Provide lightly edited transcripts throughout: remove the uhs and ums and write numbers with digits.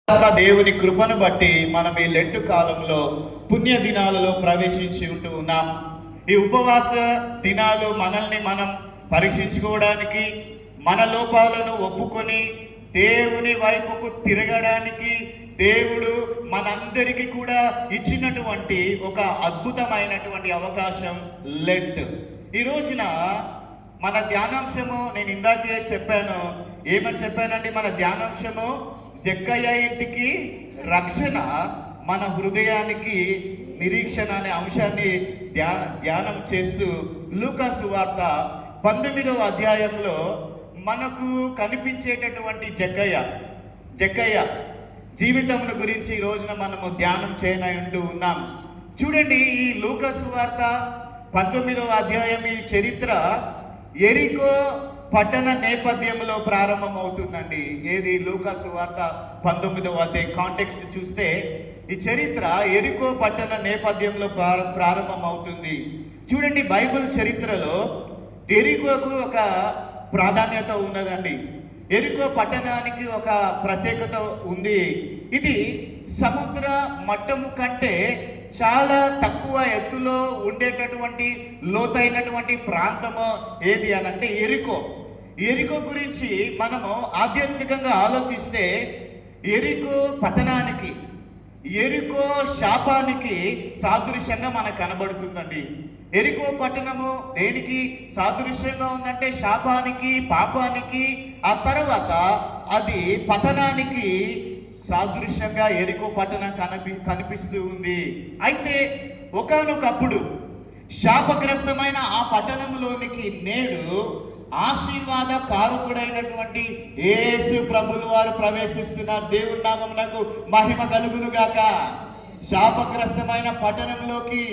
దేవుని కృపను బట్టి మనం ఈ లెంటు కాలంలో పుణ్య దినాలలో ప్రవేశించి ఉంటూ ఉన్నాం. ఈ ఉపవాస దినాలు మనల్ని మనం పరీక్షించుకోవడానికి, మన లోపాలను ఒప్పుకొని దేవుని వైపుకు తిరగడానికి దేవుడు మనందరికీ కూడా ఇచ్చినటువంటి ఒక అద్భుతమైనటువంటి అవకాశం లెంట్. ఈ రోజున మన ధ్యానాంశము నేను ఇందాకే చెప్పాను. ఏమని చెప్పానండి? మన ధ్యానాంశము జక్కయ్య ఇంటికి రక్షణ, మన హృదయానికి నిరీక్షణ అనే అంశాన్ని ధ్యానం చేస్తూ లూకా సువార్త 19వ అధ్యాయంలో మనకు కనిపించేటటువంటి జక్కయ్య జీవితం గురించి ఈ రోజున మనము ధ్యానం చేయనంటూ ఉన్నాం. చూడండి, ఈ లూకా సువార్త 19వ అధ్యాయం ఈ చరిత్ర యెరికో పట్టణ నేపథ్యంలో ప్రారంభమవుతుందండి. ఏది? లూకా సువార్త 19వ అధ్యాయం కాంటెక్స్ట్ చూస్తే ఈ చరిత్ర యెరికో పట్టణ నేపథ్యంలో ప్రారంభమవుతుంది. చూడండి, బైబిల్ చరిత్రలో యెరికోకు ఒక ప్రాధాన్యత ఉన్నదండి. యెరికో పట్టణానికి ఒక ప్రత్యేకత ఉంది. ఇది సముద్ర మట్టము కంటే చాలా తక్కువ ఎత్తులో ఉండేటటువంటి లోతైనటువంటి ప్రాంతము ఏది అనంటే యెరికో గురించి మనము ఆధ్యాత్మికంగా ఆలోచిస్తే యెరికో పట్టణానికి, యెరికో శాపానికి సాదృశ్యంగా మనకు కనబడుతుందండి. యెరికో పట్టణము దేనికి సాదృశ్యంగా ఉందంటే శాపానికి, పాపానికి, ఆ తర్వాత అది పతనానికి సాదృశ్యంగా యెరికో పట్టణం కనిపిస్తూ ఉంది. అయితే ఒకానొకప్పుడు శాపగ్రస్తమైన ఆ పట్టణంలోనికి నేడు ఆశీర్వాద కారకుడైనటువంటి యేసు ప్రభులు వారు ప్రవేశిస్తున్నారు. దేవుని నామమునకు మహిమ కలుగును గాక. శాపగ్రస్తమైన పట్టణంలోకి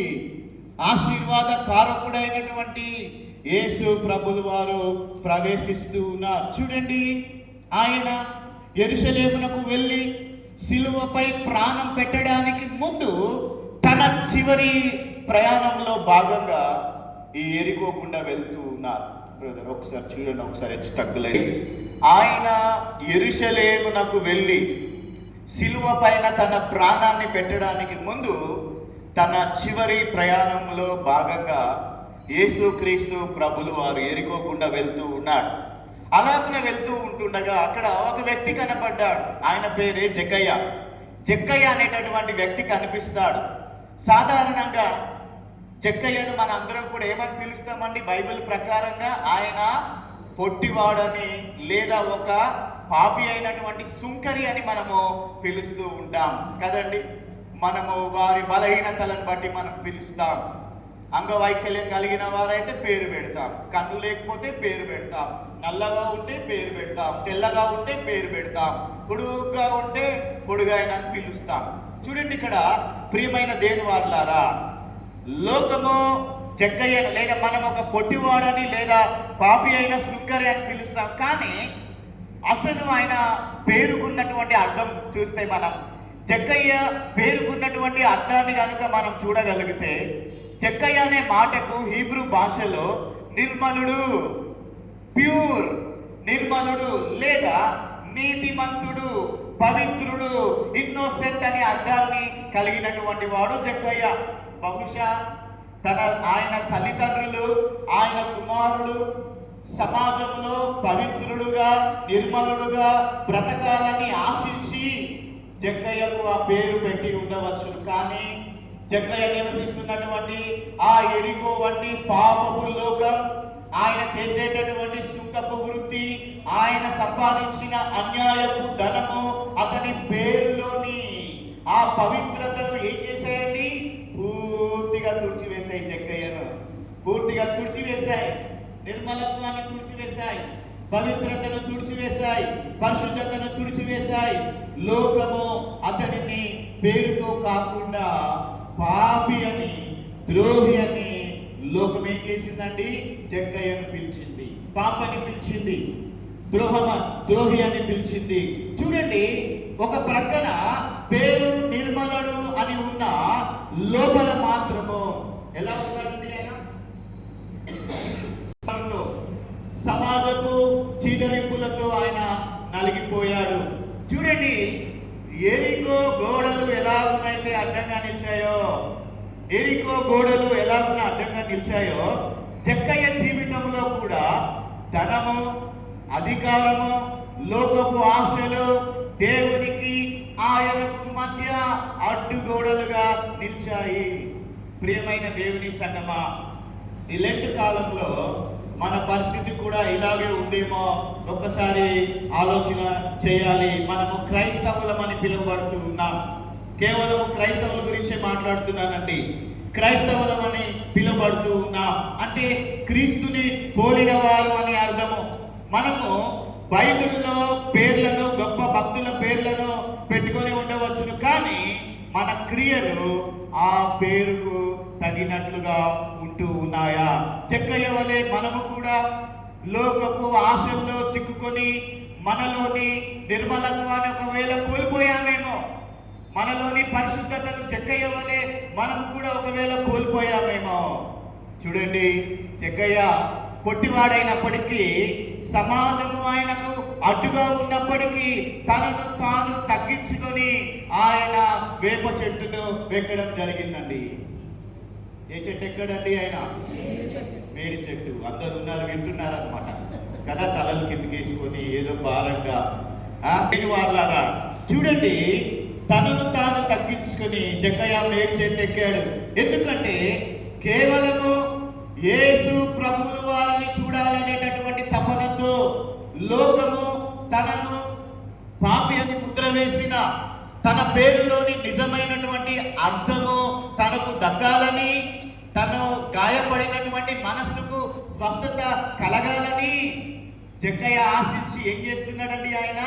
ఆశీర్వాద కారకుడైనటువంటి యేసు ప్రభులు వారు ప్రవేశిస్తూ ఉన్నారు. చూడండి, ఆయన యెరూషలేమునకు వెళ్ళి సిలువపై ప్రాణం పెట్టడానికి ముందు తన చివరి ప్రయాణంలో భాగంగా ఈ యెరికో గుండా వెళ్తూ ఉన్నారు. బ్రదర్ ఒకసారి చూడండి, ఒకసారి హెచ్చు తగ్గులై ఆయన యెరూషలేమునకు వెళ్ళి సిలువ పైన తన ప్రాణాన్ని పెట్టడానికి ముందు తన చివరి ప్రయాణంలో భాగంగా యేసుక్రీస్తు ప్రభులు వారు యెరికో గుండా వెళ్తూ ఉన్నాడు. అలాగనే వెళ్తూ ఉంటుండగా అక్కడ ఒక వ్యక్తి కనపడ్డాడు. ఆయన పేరే జక్కయ్య అనేటటువంటి వ్యక్తి కనిపిస్తాడు. సాధారణంగా జక్కయ్యను మన అందరం కూడా ఏమని పిలుస్తామండి? బైబిల్ ప్రకారంగా ఆయన పొట్టివాడని లేదా ఒక పాపి అయినటువంటి సుంకరి అని మనము పిలుస్తూ ఉంటాం కదండి. మనము వారి బలహీనతలను బట్టి మనం పిలుస్తాం. అంగవైకల్యం కలిగిన వారైతే పేరు పెడతాం, కన్ను లేకపోతే పేరు పెడతాం, నల్లగా ఉంటే పేరు పెడతాం, తెల్లగా ఉంటే పేరు పెడతాం, పొడుగుగా ఉంటే పొడుగైన అని పిలుస్తాం. చూడండి, ఇక్కడ ప్రియమైన దేని వారులారా, లోకము జక్కయ్యను లేదా మనం ఒక పొట్టివాడని లేదా పాపి అయిన సుంకరి అని పిలుస్తాం. కానీ అసలు ఆయన పేరుకున్నటువంటి అర్థం చూస్తే, మనం జక్కయ్య పేరుకున్నటువంటి అర్థాన్ని కనుక మనం చూడగలిగితే, జక్కయ్య అనే మాటకు హీబ్రూ భాషలో నిర్మలుడు, ప్యూర్, నిర్మలుడు లేదా నీతిమంతుడు, పవిత్రుడు, ఇన్నోసెంట్ అనే అర్థాన్ని కలిగినటువంటి వాడు జక్కయ్య. బహుశా ఆయన తల్లిదండ్రులు, ఆయన కుమారుడు సమాజంలో పవిత్రుడుగా, నిర్మలుడుగా బ్రతకాలని ఆశించి జక్కయ్యకు ఆ పేరు పెట్టి ఉండవచ్చు. కానీ జక్కయ్య నివసిస్తున్నటువంటి ఆ యెరికో వంటి పాపపు లోకం, ఆయన చేసేటటువంటి సుంకపు వృత్తి, ఆయన సంపాదించిన అన్యాయపు ధనము, అతని పేరులోని ఆ పవిత్రతను ఏం చేశాయండి? పూర్తిగా తుడిచివేశాయి. జక్కయ్యను పూర్తిగా తుడిచివేశాయి. నిర్మలత్వాన్ని తుడిచివేశాయి, పవిత్రతను తుడిచివేశాయి, పరిశుద్ధతను తుడిచివేశాయి. లోకము అతనిని పేరుతో కాకుండా పాపి అని, ద్రోహి అని లోకం ఏం చేసిందండి? జక్కయ్యను పిలిచింది, పాపని పిలిచింది, ద్రోహి అని పిలిచింది. చూడండి, ఒక ప్రక్కన పేరు నిర్మలుడు అని ఉన్న లోపల మాత్రము ఎలా ఉన్నాడండి? ఆయన సమాజపు చీదరింపులతో ఆయన నలిగిపోయాడు. చూడండి, ఎరికో గోడలు ఎలాగునైతే అడ్డంగా నిలిచాయో, ఎరికో గోడలు ఎలాగున అడ్డంగా నిలిచాయో, జక్కయ్య జీవితంలో కూడా ధనము, అధికారము, లోకపు ఆశలు దేవునికి ఆయనకు మధ్య అడ్డుగోడలుగా నిలిచాయి. ప్రియమైన దేవుని సంగమా, ఈ లెంట్ కాలంలో మన పరిస్థితి కూడా ఇలాగే ఉందేమో ఒక్కసారి ఆలోచన చేయాలి. మనము క్రైస్తవులమని పిలువబడుతూ ఉన్నాం. కేవలము క్రైస్తవుల గురించే మాట్లాడుతున్నానండి. క్రైస్తవులమని పిలువబడుతూ ఉన్నాం అంటే క్రీస్తుని పోలిన వారు అని అర్థము. మనము బైబిల్లో పేర్లను, గొప్ప భక్తుల పేర్లను పెట్టుకొని ఉండవచ్చును, కానీ మన క్రియలు ఆ పేరుకు తగినట్లుగా ఉంటూ ఉన్నాయా? జక్కయ్య వలె మనము కూడా లోకపు ఆశల్లో చిక్కుకొని మనలోని నిర్మలత్వాన్ని ఒకవేళ కోల్పోయామేమో, మనలోని పరిశుద్ధతను జక్కయ్య వలె మనము కూడా ఒకవేళ కోల్పోయామేమో. చూడండి, జక్కయ్య పొట్టివాడైనప్పటికీ, సమాజము ఆయనకు అడ్డుగా ఉన్నప్పటికీ తనను తాను తగ్గించుకొని ఆయన వేప చెట్టును ఎక్కడం జరిగిందండి. ఏ చెట్టు ఎక్కడండి ఆయన? మేడి చెట్టు. అందరు ఉన్నారు, వింటున్నారు అనమాట కదా, తలలు కిందకి వేసుకొని ఏదో భారంగా. వాళ్ళారా చూడండి, తనను తాను తగ్గించుకొని జక్కయ్య మేడి చెట్టు ఎక్కాడు. ఎందుకంటే కేవలము యేసు ప్రభువుల వారిని చూడాలనేటటువంటి తపనతో లోకము తనను పాపి అని ముద్ర వేసిన, తన పేరులోని నిజమైనటువంటి అర్థము తనకు దక్కాలని, తను గాయపడినటువంటి మనస్సుకు స్వస్థత కలగాలని జక్కయ్య ఆశించి ఏం చేస్తున్నాడండి? ఆయన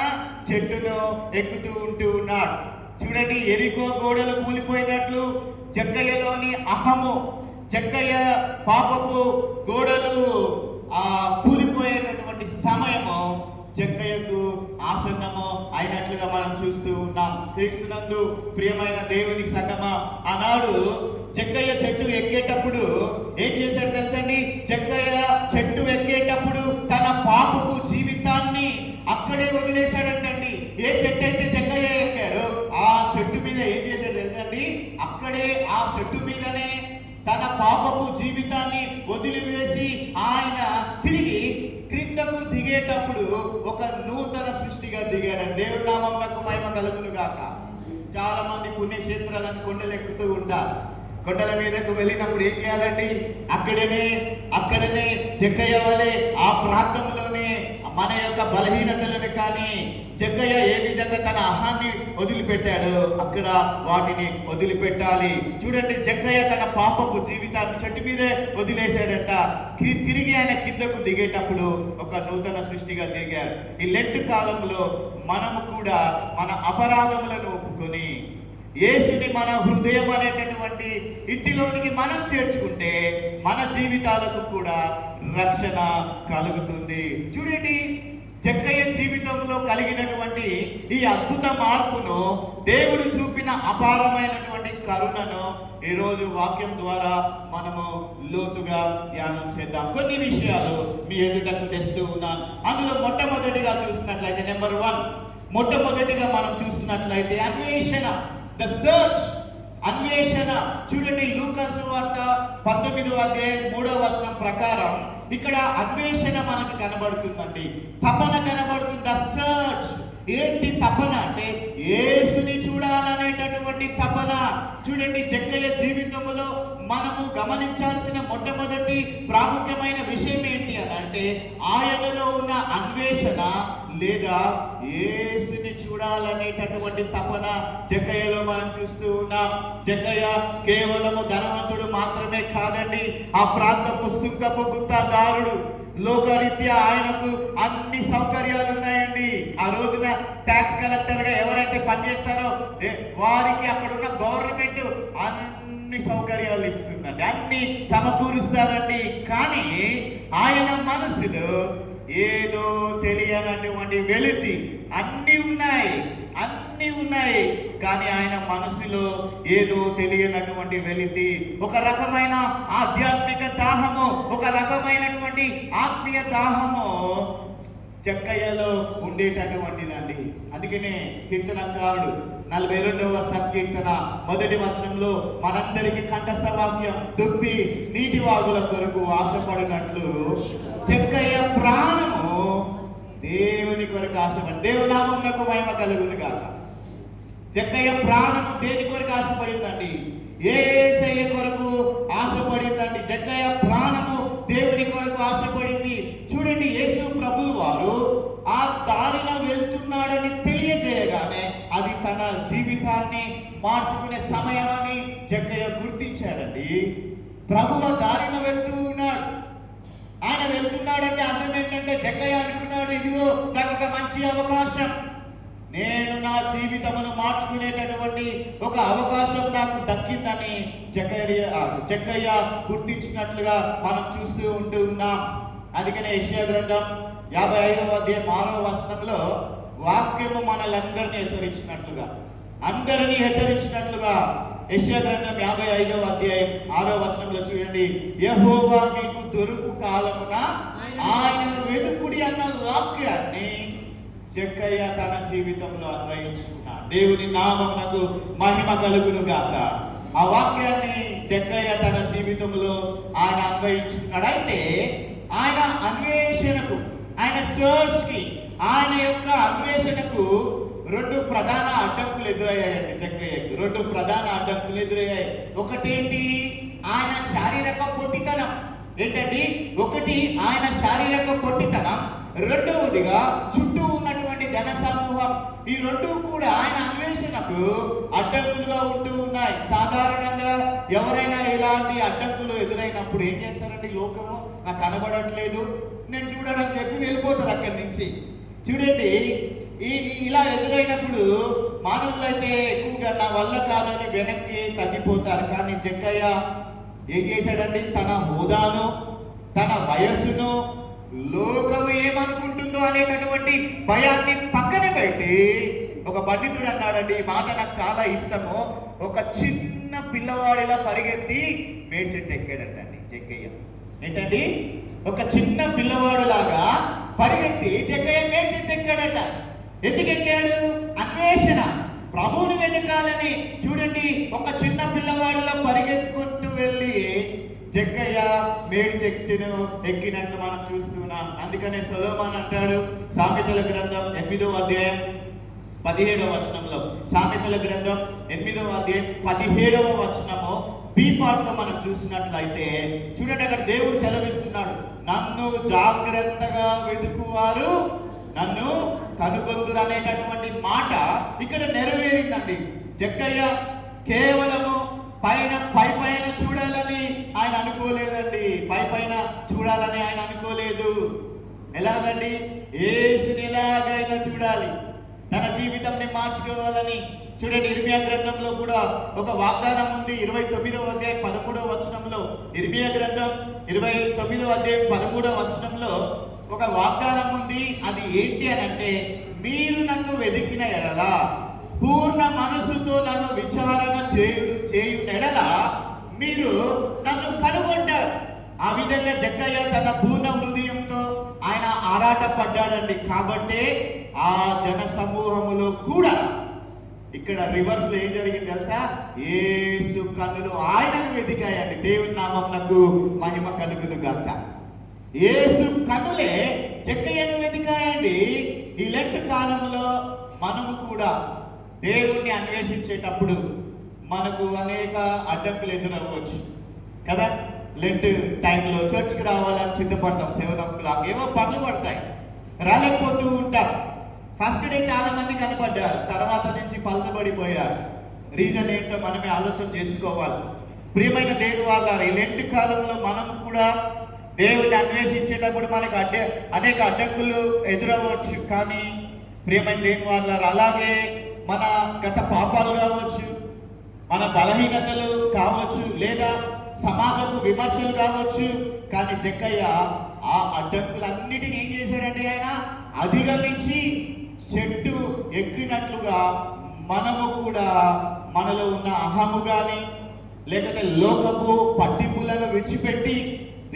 చెట్టును ఎక్కుతూ ఉంటూ ఉన్నాడు. చూడండి, ఎరికో గోడలు కూలిపోయినట్లు జక్కయ్యలోని అహము, జక్కయ్య పాపపు గోడలు కూలిపోయేటటువంటి సమయము జక్కయ్యకు ఆసన్నము అయినట్లుగా మనం చూస్తూ ఉన్నాం. క్రీస్తునందు ప్రియమైన దేవుని సంగమా, ఆనాడు జక్కయ్య చెట్టు ఎక్కేటప్పుడు ఏం చేశాడు తెలుసండి? జక్కయ్య చెట్టు ఎక్కేటప్పుడు తన పాపపు జీవితాన్ని అక్కడే వదిలేశాడంటండి. ఏ చెట్టు అయితే జక్కయ్య ఎక్కాడో ఆ చెట్టు మీద ఏం చేశాడు తెలుసండి? అక్కడే ఆ చెట్టు మీదనే తన పాపపు జీవితాన్ని వదిలివేసి ఆయన తిరిగి క్రిందకు దిగేటప్పుడు ఒక నూతన సృష్టిగా దిగాడు. దేవుని నామమునకు మహిమ కలుగును గాక. చాలా మంది పుణ్యక్షేత్రాలను కొండలు ఎక్కుతూ ఉంటారు. కొండల మీదకు వెళ్ళినప్పుడు ఏం చేయాలండి? అక్కడనే జక్కయ్య వలె ఆ ప్రాంతంలోనే మన యొక్క బలహీనతలను కానీ జక్కయ్య ఏ విధంగా తన అహాన్ని వదిలిపెట్టాడో అక్కడ వాటిని వదిలిపెట్టాలి. చూడండి, జక్కయ్య తన పాపపు జీవితాన్ని చెట్టు మీదే వదిలేశాడంట. తిరిగి ఆయన కిందకు దిగేటప్పుడు ఒక నూతన సృష్టిగా దిగాడు. ఈ లెంట్ కాలంలో మనము కూడా మన అపరాధములను ఒప్పుకొని యేసుని మన హృదయం అనేటటువంటి ఇంటిలోనికి మనం చేర్చుకుంటే మన జీవితాలకు కూడా రక్షణ కలుగుతుంది. చూడండి, జక్కయ్య జీవితంలో కలిగినటువంటి ఈ అద్భుత మార్పును, దేవుడు చూపిన అపారమైనటువంటి కరుణను ఈరోజు వాక్యం ద్వారా మనము లోతుగా ధ్యానం చేద్దాం. కొన్ని విషయాలు మీ ఎదుటకు తెస్తూ ఉన్నాను. అందులో మొట్టమొదటిగా చూసినట్లయితే నెంబర్ 1, మొట్టమొదటిగా మనం చూసినట్లయితే అన్వేషణ, ద సర్చ్, అన్వేషణ. చూడండి, లూకా సువార్త 19వ అధ్యాయం 3వ వచనం ప్రకారం ఇక్కడ అన్వేషణ మనకు కనబడుతుందండి, తపన కనబడుతుంది. ద సర్చ్ ఏంటి తపన అంటే యేసుని చూడాలనేటటువంటి తపన. చూడండి, జక్కయ్య జీవితంలో మనము గమనించాల్సిన మొట్టమొదటి ప్రాముఖ్యమైన విషయం ఏంటి అని అంటే ఆయనలో ఉన్న అన్వేషణ లేదా యేసుని చూడాలనేటటువంటి తపన జక్కయ్యలో మనం చూస్తూ ఉన్నాం. జక్కయ్య కేవలము ధనవంతుడు మాత్రమే కాదండి, ఆ ప్రాంతపు సుంకపు గుత్తాదారుడు. లోకరీత్యా ఆయనకు అన్ని సౌకర్యాలు ఉన్నాయండి. ఆ రోజున ట్యాక్స్ కలెక్టర్ గా ఎవరైతే పనిచేస్తారో వారికి అక్కడ ఉన్న గవర్నమెంట్ అన్ని సౌకర్యాలు ఇస్తుందండి, అన్ని సమకూరుస్తారండి. కానీ ఆయన మనసులో ఏదో తెలియనటువంటి వెలితి, అన్ని ఉన్నాయి కానీ ఆయన మనసులో ఏదో తెలియనటువంటి వెలితి, ఒక రకమైన ఆధ్యాత్మిక దాహము, ఒక రకమైనటువంటి ఆత్మీయ దాహము జక్కయ్యలో ఉండేటటువంటిదండి. అందుకనే కీర్తనకారుడు 42వ సంకీర్తన 1వ వచనంలో మనందరికి కంఠస్థ వాక్యం, దుప్పి నీటి వాగుల కొరకు ఆశపడినట్లు జక్కయ్య ప్రాణము దేవుని కొరకు ఆశపడి, దేవుని నామమునకు మహిమ కలుగును గాక. జక్కయ్య ప్రాణము దేని కొరకు ఆశపడిందండి? యేసయ్య కొరకు ఆశపడిందండి. జక్కయ్య ప్రాణము దేవుని కొరకు ఆశపడింది. చూడండి, యేసు ప్రభులు వారు ఆ దారిన వెళ్తున్నాడని తెలియజేయగానే అది తన జీవితాన్ని మార్చుకునే సమయమని జక్కయ్య గుర్తించాడండి. ప్రభువు దారిన వెళ్తూ ఉన్నాడు. ఆయన వెళ్తున్నాడంటే అర్థం ఏంటంటే, జక్కయ్య అనుకున్నాడు, ఇదిగో నాకు ఒక మంచి అవకాశం, నేను నా జీవితమును మార్చుకునేటటువంటి ఒక అవకాశం నాకు దక్కిందని జక్కయ్య గుర్తించినట్లుగా మనం చూస్తూ ఉంటూ ఉన్నాం. అందుకనే యెషయా గ్రంథం 55వ అధ్యాయం 6వ వచనంలో వాక్యము మనలందరినీ హెచ్చరించినట్లుగా యెషయా గ్రంథం 55వ అధ్యాయం 6వ వచనంలో చూడండి, యెహోవా మీకు దొరుకు కాలమున ఆయనను వెతుకుడి అన్న వాక్యాన్ని జక్కయ్య తన జీవితంలో అన్వయించుకున్నాడు. దేవుని నామమునకు మహిమ కలుగును గాక. ఆ వాక్యాన్ని జక్కయ్య తన జీవితంలో ఆయన అన్వయించుకున్నాడు. అయితే ఆయన అన్వేషణకు, ఆయన సర్చ్ కి, ఆయన యొక్క అన్వేషణకు 2 ప్రధాన అడ్డంకులు ఎదురయ్యాయండి. జక్కయ్యకు 2 ప్రధాన అడ్డంకులు ఎదురయ్యాయి. ఒకటేంటి? ఆయన శారీరక పొట్టితనం. ఏంటండి? ఒకటి ఆయన శారీరక పొట్టితనం, రెండవదిగా చుట్టూ ఉన్నటువంటి జన సమూహం. ఈ 2 కూడా ఆయన అన్వేషణకు అడ్డంకులుగా ఉంటూ ఉన్నాయి. సాధారణంగా ఎవరైనా ఇలాంటి అడ్డంకులు ఎదురైనప్పుడు ఏం చేస్తారండి? లోకము నాకు కనబడట్లేదు, నేను చూడడానికి చెప్పి వెళ్ళిపోతారు అక్కడి నుంచి. చూడండి, ఇలా ఎదురైనప్పుడు మానవులైతే ఎక్కువగా నా వల్ల కాదని వెనక్కి తగ్గిపోతారు. కానీ జక్కయ్య ఏం చేశాడండి? తన హోదాను, తన వయస్సును, లోకము ఏమనుకుంటుందో అనేటటువంటి భయాన్ని పక్కన పెట్టి, ఒక పండితుడు అన్నాడండి, ఈ మాట నాకు చాలా ఇష్టము, ఒక చిన్న పిల్లవాడిలా పరిగెత్తి మేడి చెట్టు ఎక్కాడండి జక్కయ్య. ఏంటండి? ఒక చిన్న పిల్లవాడు లాగా పరిగెత్తి జక్కయ్య మేడి చెట్టు ఎక్కాడట. ఎందుకు ఎక్కాడు? అన్వేషణ, ప్రభువుని వెతకాలని. చూడండి, ఒక చిన్న పిల్లవాడిలా పరిగెత్తుకుంటూ వెళ్ళి జక్కయ్య మేడి చెట్టును ఎక్కినట్టు మనం చూస్తున్నాం. అందుకనే సొలొమోను అంటాడు, సామెతల గ్రంథం 8వ అధ్యాయం 17వ వచనంలో, సామెతల గ్రంథం 8వ అధ్యాయం 17వ వచనము బి పార్ట్ లో మనం చూసినట్లయితే చూడండి, అక్కడ దేవుడు సెలవిస్తున్నాడు, నన్ను జాగ్రత్తగా వెతుకువారు నన్ను కనుగొందురు అనేటటువంటి మాట ఇక్కడ నెరవేరిందండి. జక్కయ్య కేవలము పైన చూడాలని ఆయన అనుకోలేదండి. పైన చూడాలని ఆయన అనుకోలేదు. ఎలాగండి? యేసుని ఎలాగైనా చూడాలి, తన జీవితాన్ని మార్చుకోవాలని. చూడండి, ఇర్మియా గ్రంథంలో కూడా ఒక వాగ్దానం ఉంది. 29వ అధ్యాయం 13వ వచనంలో, ఇర్మియా గ్రంథం 29వ అధ్యాయం 13వ వచనంలో ఒక వాగ్దానం ఉంది. అది ఏంటి అని అంటే, మీరు నన్ను వెతికిన ఎడల, పూర్ణ మనసుతో నన్ను విచారణ చేయు ఎడల మీరు నన్ను కనుగొంటారు. ఆ విధంగా జక్కయ్య తన పూర్ణ హృదయంతో ఆయన ఆరాట పడ్డాడండి. కాబట్టి ఆ జన సమూహములో కూడా ఇక్కడ రివర్స్ లో ఏం జరిగింది తెలుసా? యేసు కన్నులు ఆయనను వెతికాయండి. దేవుని నామమునకు మహిమ కలుగును గాక. యేసు కన్నులే జక్కయ్యను వెతికాయండి. ఈ లెంట్ కాలంలో మనము కూడా దేవుణ్ణి అన్వేషించేటప్పుడు మనకు అనేక అడ్డంకులు ఎదురవ్వచ్చు కదా. లెంట్ టైంలో చర్చ్కి రావాలని సిద్ధపడతాం, 7 o'clock ఏవో పనులు పడతాయి, రాలేకపోతూ ఉంటాం. ఫస్ట్ డే చాలా మంది కనపడ్డారు, తర్వాత నుంచి పలసబడిపోయారు. రీజన్ ఏంటో మనమే ఆలోచన చేసుకోవాలి. ప్రియమైన దేవుని వారలారా, ఈ లెంట్ కాలంలో మనం కూడా దేవుడిని అన్వేషించేటప్పుడు మనకు అనేక అడ్డంకులు ఎదురవ్వచ్చు. కానీ ప్రియమైన దేవుని వారలారా, అలాగే మన గత పాపాలు కావచ్చు, మన బలహీనతలు కావచ్చు, లేదా సమాజపు విమర్శలు కావచ్చు. కానీ జక్కయ్య ఆ అడ్డంకులన్నిటిని ఏం చేశాడంటే ఆయన అధిగమించి చెట్టు ఎక్కినట్లుగా మనము కూడా మనలో ఉన్న అహము కానీ లేకపోతే లోకపు పట్టింపులను విడిచిపెట్టి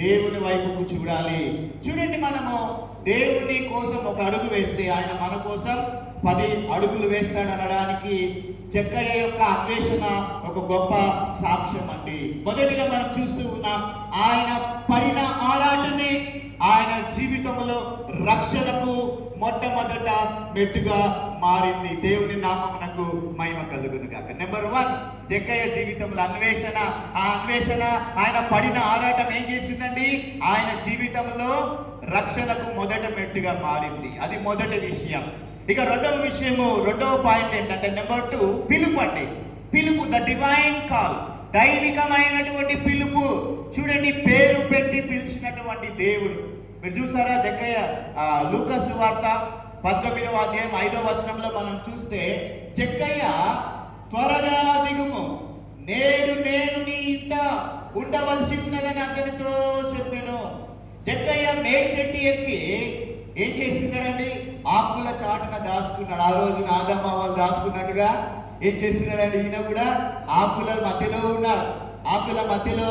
దేవుని వైపుకు చూడాలి. చూడండి, మనము దేవుని కోసం ఒక అడుగు వేస్తే ఆయన మన కోసం 10 అడుగులు వేస్తాడు అనడానికి జక్కయ్య యొక్క అన్వేషణ ఒక గొప్ప సాక్ష్యం అండి. మొదటిగా మనం చూస్తూ ఉన్నాం, ఆయన పడిన ఆరాటమే ఆయన జీవితంలో రక్షణకు మొట్టమొదట మెట్టుగా మారింది. దేవుని నామమునకు మహిమ కలుగును గాక. నెంబర్ 1, జక్కయ్య జీవితంలో అన్వేషణ. ఆ అన్వేషణ, ఆయన పడిన ఆరాటం ఏం చేసిందండి? ఆయన జీవితంలో రక్షణకు మొదట మెట్టుగా మారింది. అది మొదటి విషయం. ఇక రెండవ పాయింట్ ఏంటంటే నెంబర్ 2, పిలుపు అండి. పిలుపు, ద డివైన్ కాల్, దైవికమైనటువంటి పిలుపు. చూడండి, పేరు పెట్టి పిలిచినటువంటి దేవుడు. మీరు చూసారా జక్కయ్య లూకా సువార్త 19వ అధ్యాయం 5వ వచనంలో మనం చూస్తే, జక్కయ్య త్వరగా దిగుము, నేడు నేను నీ ఇంట ఉండవలసి ఉన్నదని అతనితో చెప్పాను. జక్కయ్య మేడి చెట్టు ఎక్కి ఏం చేస్తున్నాడండి? ఆకుల చాటున దాచుకున్నాడు. ఆ రోజు ఆదమ్మ వాళ్ళు దాచుకున్నట్టుగా ఏం చేస్తున్నాడండి? ఈయన కూడా ఆకుల మధ్యలో ఉన్నాడు. ఆకుల మధ్యలో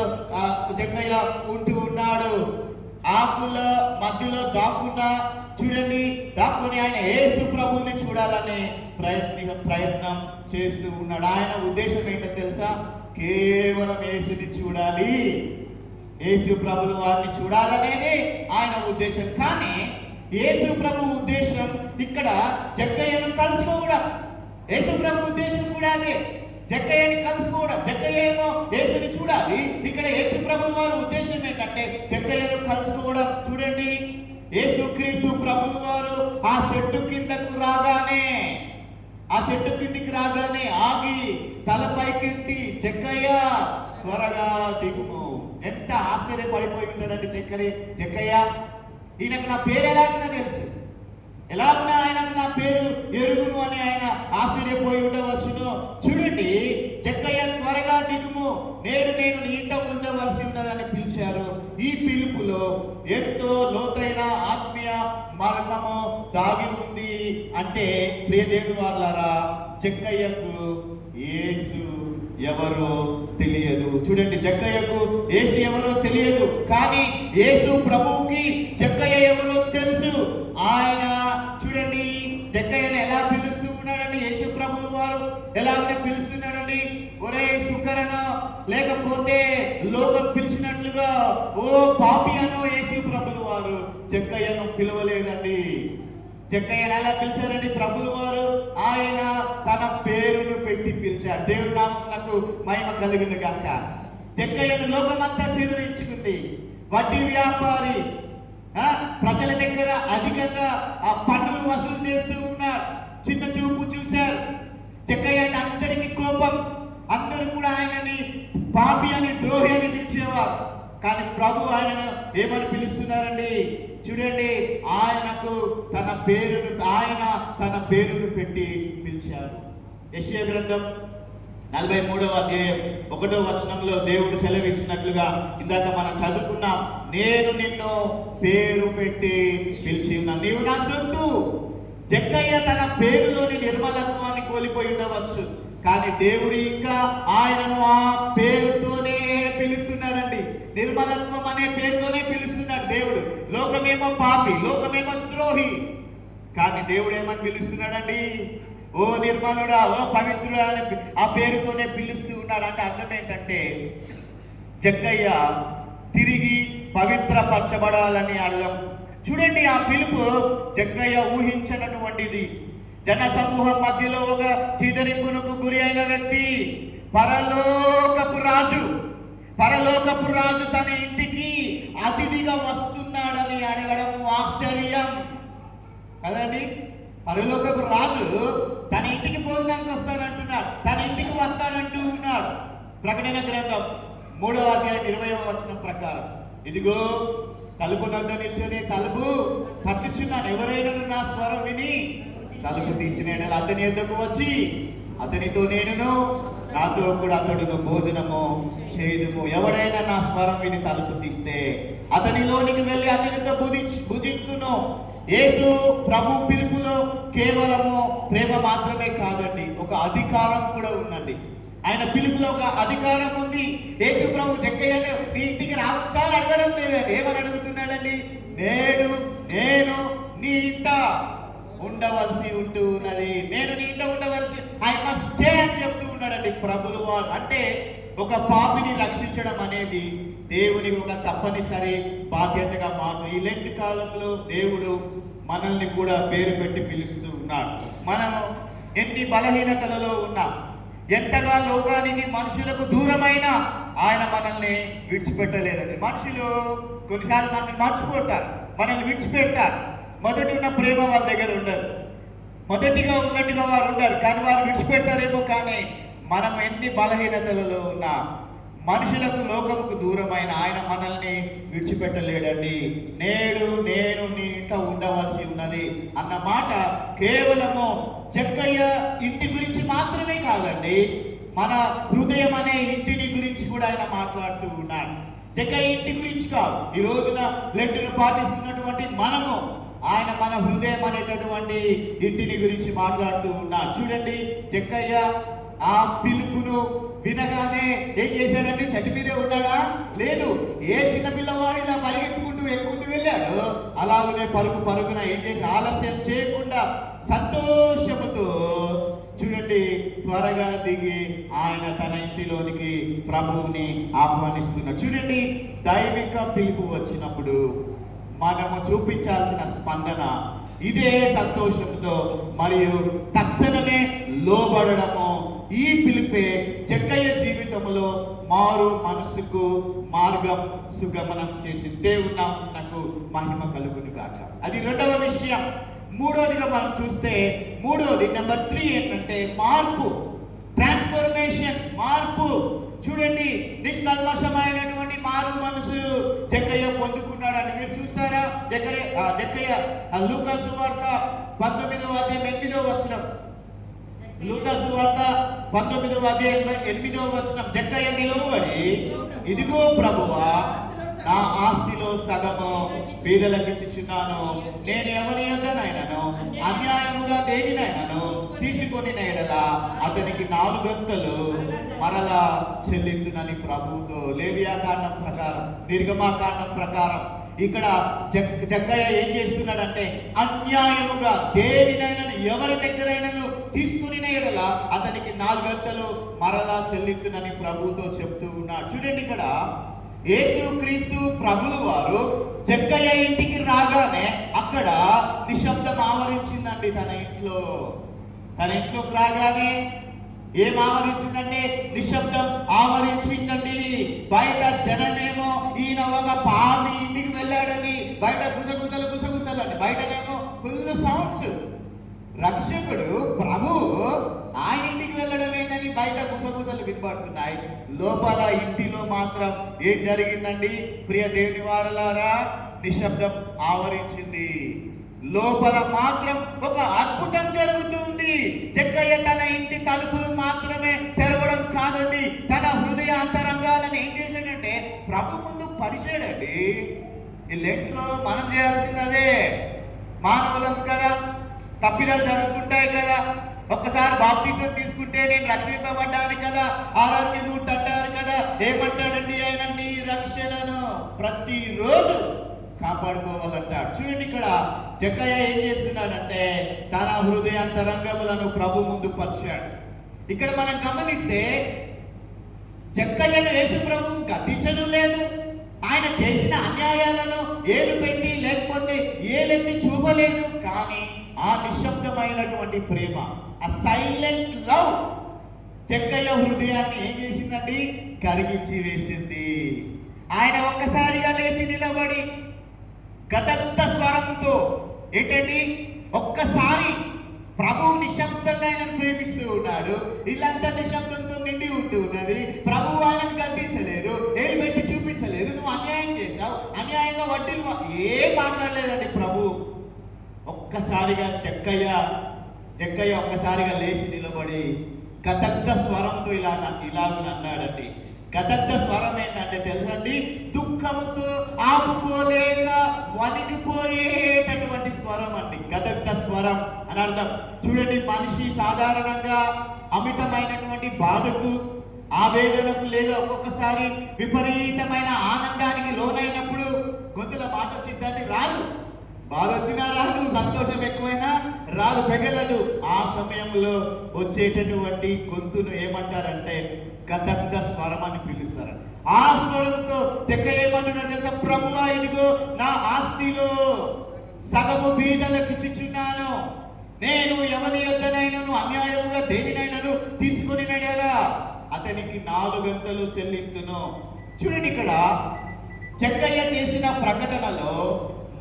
జక్కయ్య ఉంటూ ఉన్నాడు. ఆకుల మధ్యలో దాక్కుని ఆయన యేసు ప్రభువుని చూడాలనే ప్రయత్నం చేస్తూ ఉన్నాడు. ఆయన ఉద్దేశం ఏంటో తెలుసా? కేవలం యేసుని చూడాలి, యేసు ప్రభువు వారిని చూడాలనేది ఆయన ఉద్దేశం. కానీ యేసు ప్రభు ఉద్దేశం ఇక్కడ జక్కయ్యను కలుసుకోవడం. యేసు ప్రభు ఉద్దేశం కూడా అదే, జక్కయ్యని కలుసుకోవడం. జక్కయ్య ఏమో యేసుని చూడాలి, ఇక్కడ యేసు ప్రభువు వారి ఉద్దేశం ఏంటంటే జక్కయ్యను కలుసుకోవడం. చూడండి, యేసుక్రీస్తు ప్రభువు వారు ఆ చెట్టు కిందికి రాగానే ఆగి తల పైకెత్తి, జక్కయ్య త్వరగా దిగుము. ఎంత ఆశ్చర్యపడిపోయి ఉంటాడండి జక్కయ్య. ఈయనకు నా పేరు ఎలాగైనా తెలుసు, ఎలాగునా ఆయనకు నా పేరు ఎరుగును అని ఆయన ఆశ్చర్యపోయి ఉండవచ్చును. చూడండి, జక్కయ్య త్వరగా దిగుము, నేడు నేను నీ ఇంట ఉండవలసి ఉన్నదని పిలిచారు. ఈ పిలుపులో ఎంతో లోతైన ఆత్మీయ మర్మము దాగి ఉంది. అంటే ప్రియదేవుని వారలారా, జక్కయ్యకు యేసు ఎవరో తెలియదు. చూడండి, జక్కయ్యకు యేసు ఎవరో తెలియదు, కానీ యేసు ప్రభువుకి జక్కయ్య ఎవరో తెలుసు. ఆయన చూడండి, జక్కయ్యను ఎలా పిలుస్తూ ఉన్నాడండి? యేసు ప్రభువు వారు ఎలాగనే పిలుస్తున్నాడండి? ఒరే సుకరనో, లేకపోతే లోకం పిలిచినట్లుగా ఓ పాపి అనో యేసు ప్రభువు వారు జక్కయ్యను పిలవలేదండి. జక్కయ్యను ఎలా పిలిచారండి ప్రభువు వారు? ఆయన తన పేరును పెట్టి పిలిచాడు. దేవుని నామమునకు మహిమ కలుగును గాక. జక్కయ్యను లోకమంతా చెదిరించుకుంది. వడ్డీ వ్యాపారి, ప్రజల దగ్గర అధికంగా ఆ పన్నులు వసూలు చేస్తూ ఉన్నాడు. చిన్న చూపు చూశారు. జక్కయ్య అంటే అందరికీ కోపం. అందరూ కూడా ఆయనని పాపి అని, ద్రోహి అని పిలిచేవారు. కానీ ప్రభు ఆయనను ఏమని పిలుస్తున్నారండి? చూడండి, ఆయన తన పేరును పెట్టి పిలిచారు. యెషయా గ్రంథం 43వ అధ్యాయం 1వ వచనంలో దేవుడు సెలవిచ్చినట్లుగా ఇందాక మనం చదువుకున్నాం, నేను నిన్ను పేరు పెట్టి పిలిచి ఉన్నాను, నీవు నా సొత్తు. జక్కయ్య తన పేరులోని నిర్మలత్వాన్ని కోల్పోయి ఉండవచ్చు, కానీ దేవుడు ఇంకా ఆయనను ఆ పేరుతోనే పిలుస్తున్నాడండి. నిర్మలత్వం అనే పేరుతోనే పిలుస్తున్నాడు దేవుడు. లోకమేమో పాపి, లోకమేమో ద్రోహి, కానీ దేవుడు ఏమని పిలుస్తున్నాడండి? ఓ నిర్మలుడా, ఓ పవిత్రుడా అని ఆ పేరుతోనే పిలుస్తూ ఉన్నాడు. అంటే అర్థం ఏంటంటే, జక్కయ్య తిరిగి పవిత్రపరచబడాలని అర్థం. చూడండి, ఆ పిలుపు జక్కయ్య ఊహించినటువంటిది. జన సమూహం మధ్యలో ఒక చీదరింపునకు గురి అయిన వ్యక్తి, పరలోకపు రాజు తన ఇంటికి అతిథిగా వస్తున్నాడని అడగడము ఆశ్చర్యం కదండి. పరలోకపు రాజు తన ఇంటికి భోజనానికి వస్తానంటున్నాడు, తన ఇంటికి వస్తానంటూ ఉన్నాడు. ప్రకటన గ్రంథం 3వ అధ్యాయం 20వ వచనం ప్రకారం, ఇదిగో తలుపు నద్ద నిల్చొని తలుపు తట్టుచున్నాను, ఎవరైనా నా స్వరం విని తలుపు తీసిన అతని ఎద్దకు వచ్చి అతనితో నేనును, నాతో కూడా అతడును భోజనము చేయుదుము. ఎవడైనా నా స్వరం విని తలుపు తీస్తే అతనిలోనికి వెళ్ళి అతనితో భుజించును. యేసు ప్రభు పిలుపులో కేవలము ప్రేమ మాత్రమే కాదండి, ఒక అధికారం కూడా ఉందండి. ఆయన పిలుపులో ఒక అధికారం ఉంది. యేసు ప్రభు జక్కయ్యను నీ ఇంటికి రావచ్చా అని అడగడం లేదండి. ఏమని అడుగుతున్నాడండి? నేడు నేను నీ ఇంట ఉండవలసి ఉంటూ ఉన్నది. నేను నీ ఇంట ఉండవలసి, ఐ మస్ట్ స్టే అని చెప్తూ ఉన్నాడండి ప్రభులు వారు. అంటే ఒక పాపిని రక్షించడం అనేది దేవునికి ఒక తప్పనిసరి బాధ్యతగా మారుతుంది. ఈ లెంట్ కాలంలో దేవుడు మనల్ని కూడా పేరు పెట్టి పిలుస్తూ ఉన్నాడు. మనము ఎన్ని బలహీనతలలో ఉన్నా, ఎంతగా లోకానికి మనుషులకు దూరమైన ఆయన మనల్ని విడిచిపెట్టలేదండి. మనుషులు కొన్నిసార్లు మనల్ని మర్చిపోతారు, మనల్ని విడిచిపెడతారు. మొదటి ఉన్న ప్రేమ వాళ్ళ దగ్గర ఉండదు, మొదటిగా ఉన్నట్టుగా వారు ఉండరు, కానీ వారు విడిచిపెడతారేమో. కానీ మనం ఎన్ని బలహీనతలలో ఉన్నా, మనుషులకు లోకముకు దూరమైన ఆయన మనల్ని విడిచిపెట్టలేడండి. నేడు నేను నీ ఇంట ఉండవలసి ఉన్నది అన్న మాట కేవలము జక్కయ్య ఇంటి గురించి మాత్రమే కాదండి, మన హృదయం అనే ఇంటిని గురించి కూడా ఆయన మాట్లాడుతూ ఉన్నాడు. జక్కయ్య ఇంటి గురించి కాదు, ఈ రోజున లెంటును పాటిస్తున్నటువంటి మనము ఆయన మన హృదయం అనేటటువంటి ఇంటిని గురించి మాట్లాడుతూ ఉన్నాడు. చూడండి, జక్కయ్య ఆ పిలుపును వినగానే ఏం చేశాడండి? చెట్టు మీదే ఉన్నాడా? లేదు. ఏ చిన్న పిల్లవాడు ఇలా పరిగెత్తుకుంటూ ఎక్కుంటూ వెళ్ళాడు, అలాగనే పరుగున ఏం చేసి ఆలస్యం చేయకుండా సంతోషముతో చూడండి త్వరగా దిగి ఆయన తన ఇంటిలోనికి ప్రభువుని ఆహ్వానిస్తున్నాడు. చూడండి, దైవిక పిలుపు వచ్చినప్పుడు మనము చూపించాల్సిన స్పందన ఇదే సంతోషంతో మరియు తక్షణమే లోబడము. ఈ పిలిపే జక్కయ్య జీవితంలో మారు మనసుకు మార్గం సుగమనం చేసి దేవుని నామమునకు మహిమ కలుగును గాక. అది రెండవ విషయం. మూడోదిగా మనం చూస్తే, నెంబర్ 3 ఏంటంటే మార్పు, ట్రాన్స్ఫర్మేషన్, మార్పు. చూడండి, నిష్కల్మషమైనటువంటి మారు మనసు జక్కయ్య పొందుకున్నాడని మీరు చూస్తారా? జక్కయ్య లూకా సువార్త 19వ అధ్యాయం 8వ వచనం, లూకా సువార్త 19వ అధ్యాయం 8వ వచనం, జక్కయ్య నిలువబడి, ఇదిగో ప్రభువా, నా ఆస్తిలో సగము పేదలకు ఇచ్చుచున్నాను. నేను ఎవరి యొద్దనైనను అన్యాయముగా దేనినైనను తీసుకొని ఎడల అతనికి 4 గంటలు మరలా చెల్లిందునని ప్రభువుతో. లేవియాకాండం ప్రకారం, నిర్గమాకాండం ప్రకారం ఇక్కడ జక్కయ్య ఏం చేస్తున్నాడంటే, అన్యాయముగా దేనినైనా ఎవరి దగ్గరైనను తీసుకుని ఎడల అతనికి 4 గంటలు మరలా చెల్లిందునని ప్రభువుతో చెప్తూ ఉన్నాడు. చూడండి, ఇక్కడ యేసు క్రీస్తు ప్రభులు వారు జక్కయ్య ఇంటికి రాగానే అక్కడ నిశ్శబ్దం ఆవరించిందండి. తన ఇంట్లోకి రాగానే ఏం ఆవరించిందంటే, నిశ్శబ్దం ఆవరించిందండి. బయట జనమేమో ఈయన ఒక పాపి ఇంటికి వెళ్ళాడని బయట గుసగుసలు అండి, బయటనేమో ఫుల్ సౌండ్స్. రక్షకుడు ప్రభు ఆయన ఇంటికి వెళ్ళడం ఏందని బయట గుసగుసలు వినబడుతున్నాయి. లోపల ఇంటిలో మాత్రం ఏం జరిగిందండి? ప్రియ దేవుని వారలారా, నిశ్శబ్దం ఆవరించింది. లోపల మాత్రం ఒక అద్భుతం జరుగుతుంది. జక్కయ్య తన ఇంటి తలుపులు మాత్రమే తెరవడం కాదండి, తన హృదయ అంతరంగాలను ఏం చేశాడంటే ప్రభు ముందు పరిచాడండి. ఈ లెంట్లో మనం చేయాల్సింది అదే. మానవులం కదా, తప్పిదాలు జరుగుతుంటాయి కదా. ఒక్కసారి బాప్తిసం తీసుకుంటే నేను రక్షింపబడ్డాను కదా, ఆరాధన మూర్తి అంటారు కదా. ఏమంటాడండి ఆయన? నీ రక్షణను ప్రతిరోజు కాపాడుకోవాలంటాడు. చూడండి, ఇక్కడ జక్కయ్య ఏం చేస్తున్నాడంటే తన హృదయాంతరంగములను ప్రభు ముందు పరిచాడు. ఇక్కడ మనం గమనిస్తే జక్కయ్యను యేసు ప్రభు గద్దించడం లేదు. ఆయన చేసిన అన్యాయాలను ఏలు పెట్టి లేకపోతే ఏలెత్తి చూపలేదు. కానీ ఆ నిశ్శబ్దమైనటువంటి ప్రేమ, ఆ సైలెంట్ లవ్ జక్కయ్య హృదయాన్ని ఏం చేసిందండి? కరిగించి వేసింది. ఆయన ఒక్కసారిగా లేచి నిలబడి గదగ్ధ స్వరంతో ఏంటండి, ఒక్కసారి ప్రభువు నిశ్శబ్దంగా ఆయనను ప్రేమిస్తూ ఉన్నాడు. ఇల్లంతా నిశ్శబ్దంతో నిండి ఉంటూ ఉన్నది. ప్రభువు ఆయనను గద్దించలేదు, ఏలు పెట్టి చూపించలేదు, నువ్వు అన్యాయం చేశావు, అన్యాయంగా వడ్డీలు ఏం మాట్లాడలేదండి ప్రభు. ఒక్కసారిగా జక్కయ్య ఒక్కసారిగా లేచి నిలబడి గదగ్ధ స్వరంతో ఇలాగునన్నాడండి. గదగ్ధ స్వరం ఏంటంటే తెలుసండి, దుఃఖముతో ఆపుకోలేక వణికిపోయేటటువంటి స్వరం అండి, గదగ్ధ స్వరం అని అర్థం. చూడండి, మనిషి సాధారణంగా అమితమైనటువంటి బాధకు, ఆవేదనకు లేదా ఒక్కొక్కసారి విపరీతమైన ఆనందానికి లోనైనప్పుడు గొంతుల మాట వచ్చిందంటే రాదు. బాధ వచ్చినా రాదు, సంతోషం ఎక్కువైనా రాదు, పెగలదు. ఆ సమయంలో వచ్చేటటువంటి గొంతును ఏమంటారంటే గదగ్ధ స్వరం అని పిలుస్తారు. ఆ స్వరంతో జక్కయ్య ఏమంటున్నాడు తెలుసా? ప్రభువా, ఇదిగో నా ఆస్తిలో సగము బీదలకు ఇచ్చుచున్నాను. నేను ఎవరి యొద్దనైనను అన్యాయముగా దేనినైనను తీసుకొని నడేలా అతనికి 4 గంటలు చెల్లింతును. చూడండి, ఇక్కడ జక్కయ్య చేసిన ప్రకటనలో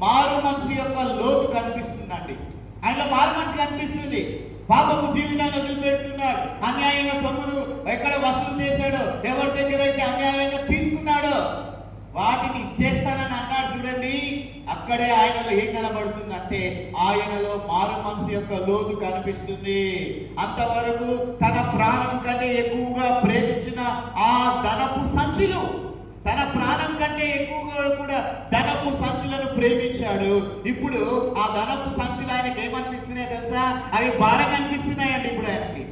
మారు మనసు యొక్క లోతు కనిపిస్తుందండి. ఆయనలో మారు మనసు కనిపిస్తుంది. పాపపు జీవితాన్ని వదిలిపెడుతున్నాడు. అన్యాయంగా సొమ్మును ఎక్కడ వసూలు చేశాడో, ఎవరి దగ్గర అయితే అన్యాయంగా తీసుకున్నాడో వాటిని ఇచ్చేస్తానని అన్నాడు. చూడండి, అక్కడే ఆయనలో ఏం కనబడుతుందంటే ఆయనలో మారు మనసు యొక్క లోతు కనిపిస్తుంది. అంతవరకు తన ప్రాణం కంటే ఎక్కువగా ప్రేమించిన ఆ ధనపు సంచులు, తన ప్రాణం కంటే ఎక్కువగా కూడా ధనపు సంచులను ప్రేమించాడు. ఇప్పుడు ఆ ధనపు సంచులు ఆయనకి ఏమనిపిస్తున్నాయో తెలుసా? అవి భారంగా అనిపిస్తున్నాయండి. ఇప్పుడు ఆయనకి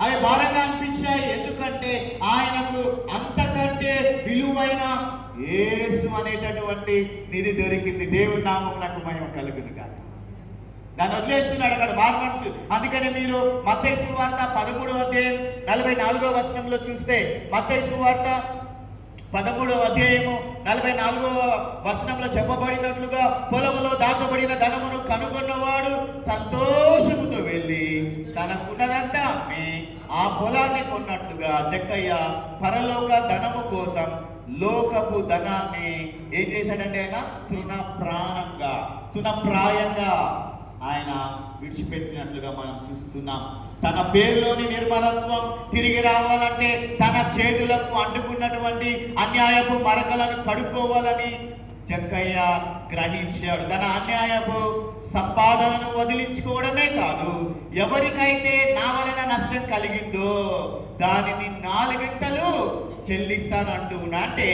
అవి భారంగా అనిపించాయి. ఎందుకంటే ఆయనకు అంతకంటే విలువైన యేసు అనేటటువంటి నిధి దొరికింది. దేవుని నామమునకు మహిమ కలుగును గాక. దాన్ని వదిలేస్తున్నాడు అక్కడ మారు మనసు. అందుకని మీరు మత్తయి సువార్త 13వ అధ్యాయం 44వ వచనంలో చూస్తే, మత్తయి సువార్త 13వ అధ్యాయము 44వ వచనంలో చెప్పబడినట్లుగా, పొలములో దాచబడిన ధనమును కనుగొన్నవాడు సంతోషముతో వెళ్ళి తనకున్నదంతా అమ్మి ఆ పొలాన్ని కొన్నట్లుగా జక్కయ్య పరలోక ధనము కోసం లోకపు ధనాన్ని ఏం చేశాడంటే ఆయన తృణప్రాయంగా ఆయన విడిచిపెట్టినట్లుగా మనం చూస్తున్నాం. తన పేరులోని నిర్మలత్వం తిరిగి రావాలంటే తన చేతులకు అంటుకున్నటువంటి అన్యాయపు మరకలను కడుక్కోవాలని జక్కయ్య గ్రహించాడు. తన అన్యాయపు సంపాదనను వదిలించుకోవడమే కాదు, ఎవరికైతే నా వలన నష్టం కలిగిందో దానిని 4 గంటలు చెల్లిస్తానంటున్నా. అంటే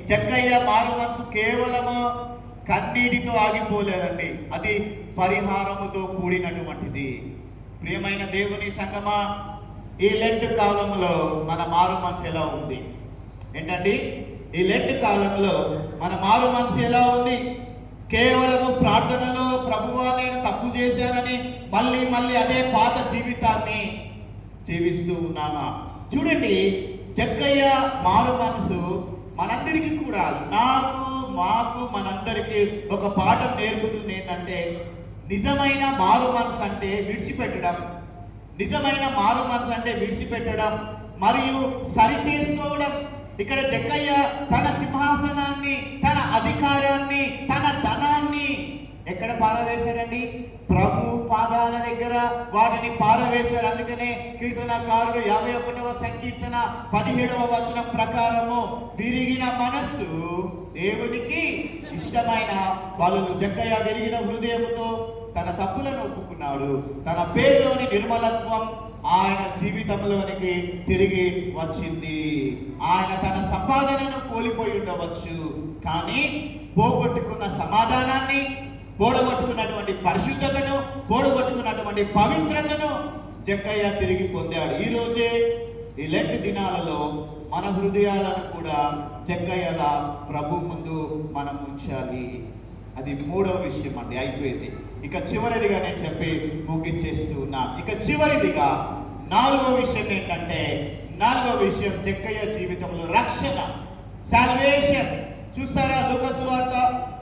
జక్కయ్య మారు మనసు కేవలము కన్నీటితో ఆగిపోలేదండి, అది పరిహారముతో కూడినటువంటిది. ప్రియమైన దేవుని సంగమా, ఈ లెంట్ కాలంలో మన మారు మనసు ఎలా ఉంది ఏంటండి? ఈ లెంట్ కాలంలో మన మారు మనసు ఎలా ఉంది? కేవలము ప్రార్థనలో ప్రభువా నేను తప్పు చేశానని మళ్ళీ మళ్ళీ అదే పాత జీవితాన్ని జీవిస్తూ ఉన్నామా? చూడండి, జక్కయ్య మారు మనసు మనందరికీ కూడా, మాకు మనందరికీ ఒక పాఠం నేర్పుతుంది. ఏంటంటే నిజమైన మారు మనసు అంటే విడిచిపెట్టడం. నిజమైన మారు మనసు అంటే విడిచిపెట్టడం మరియు సరి చేసుకోవడం. ఇక్కడ జక్కయ్య తన సింహాసనాన్ని, తన అధికారాన్ని, తన ధనాన్ని ఎక్కడ పారవేశాడండి? ప్రభు పాదాల దగ్గర వాటిని పారవేశాడు. అందుకనే కీర్తనకారుడు 51వ సంకీర్తన 17వ వచనం ప్రకారము విరిగిన మనస్సు దేవునికి ఇష్టమైన బలులు. జక్కయ్య విరిగిన హృదయముతో తన తప్పులను ఒప్పుకున్నాడు. తన పేరులోని నిర్మలత్వం ఆయన జీవితంలోనికి తిరిగి వచ్చింది. ఆయన తన సంపాదనను కోల్పోయి ఉండవచ్చు, కానీ పోగొట్టుకున్న సమాధానాన్ని, పోడగొట్టుకున్నటువంటి పరిశుద్ధతను, పోడగొట్టుకున్నటువంటి పవిత్రతను జక్కయ్య తిరిగి పొందాడు. ఈ రోజే ఈ లెంట్ దినాలలో మన హృదయాలను కూడా జక్కయ్యల ప్రభు ముందు మనం ఉంచాలి. అది 3వ విషయం అండి, అయిపోయింది. ఇక చివరిదిగా నేను చెప్పి ముగించేస్తూ ఉన్నాను. ఇక చివరిదిగా 4వ విషయం ఏంటంటే, 4వ విషయం జక్కయ్య జీవితంలో రక్షణ, సాల్వేషన్. చూస్తారా? లూకా సువార్త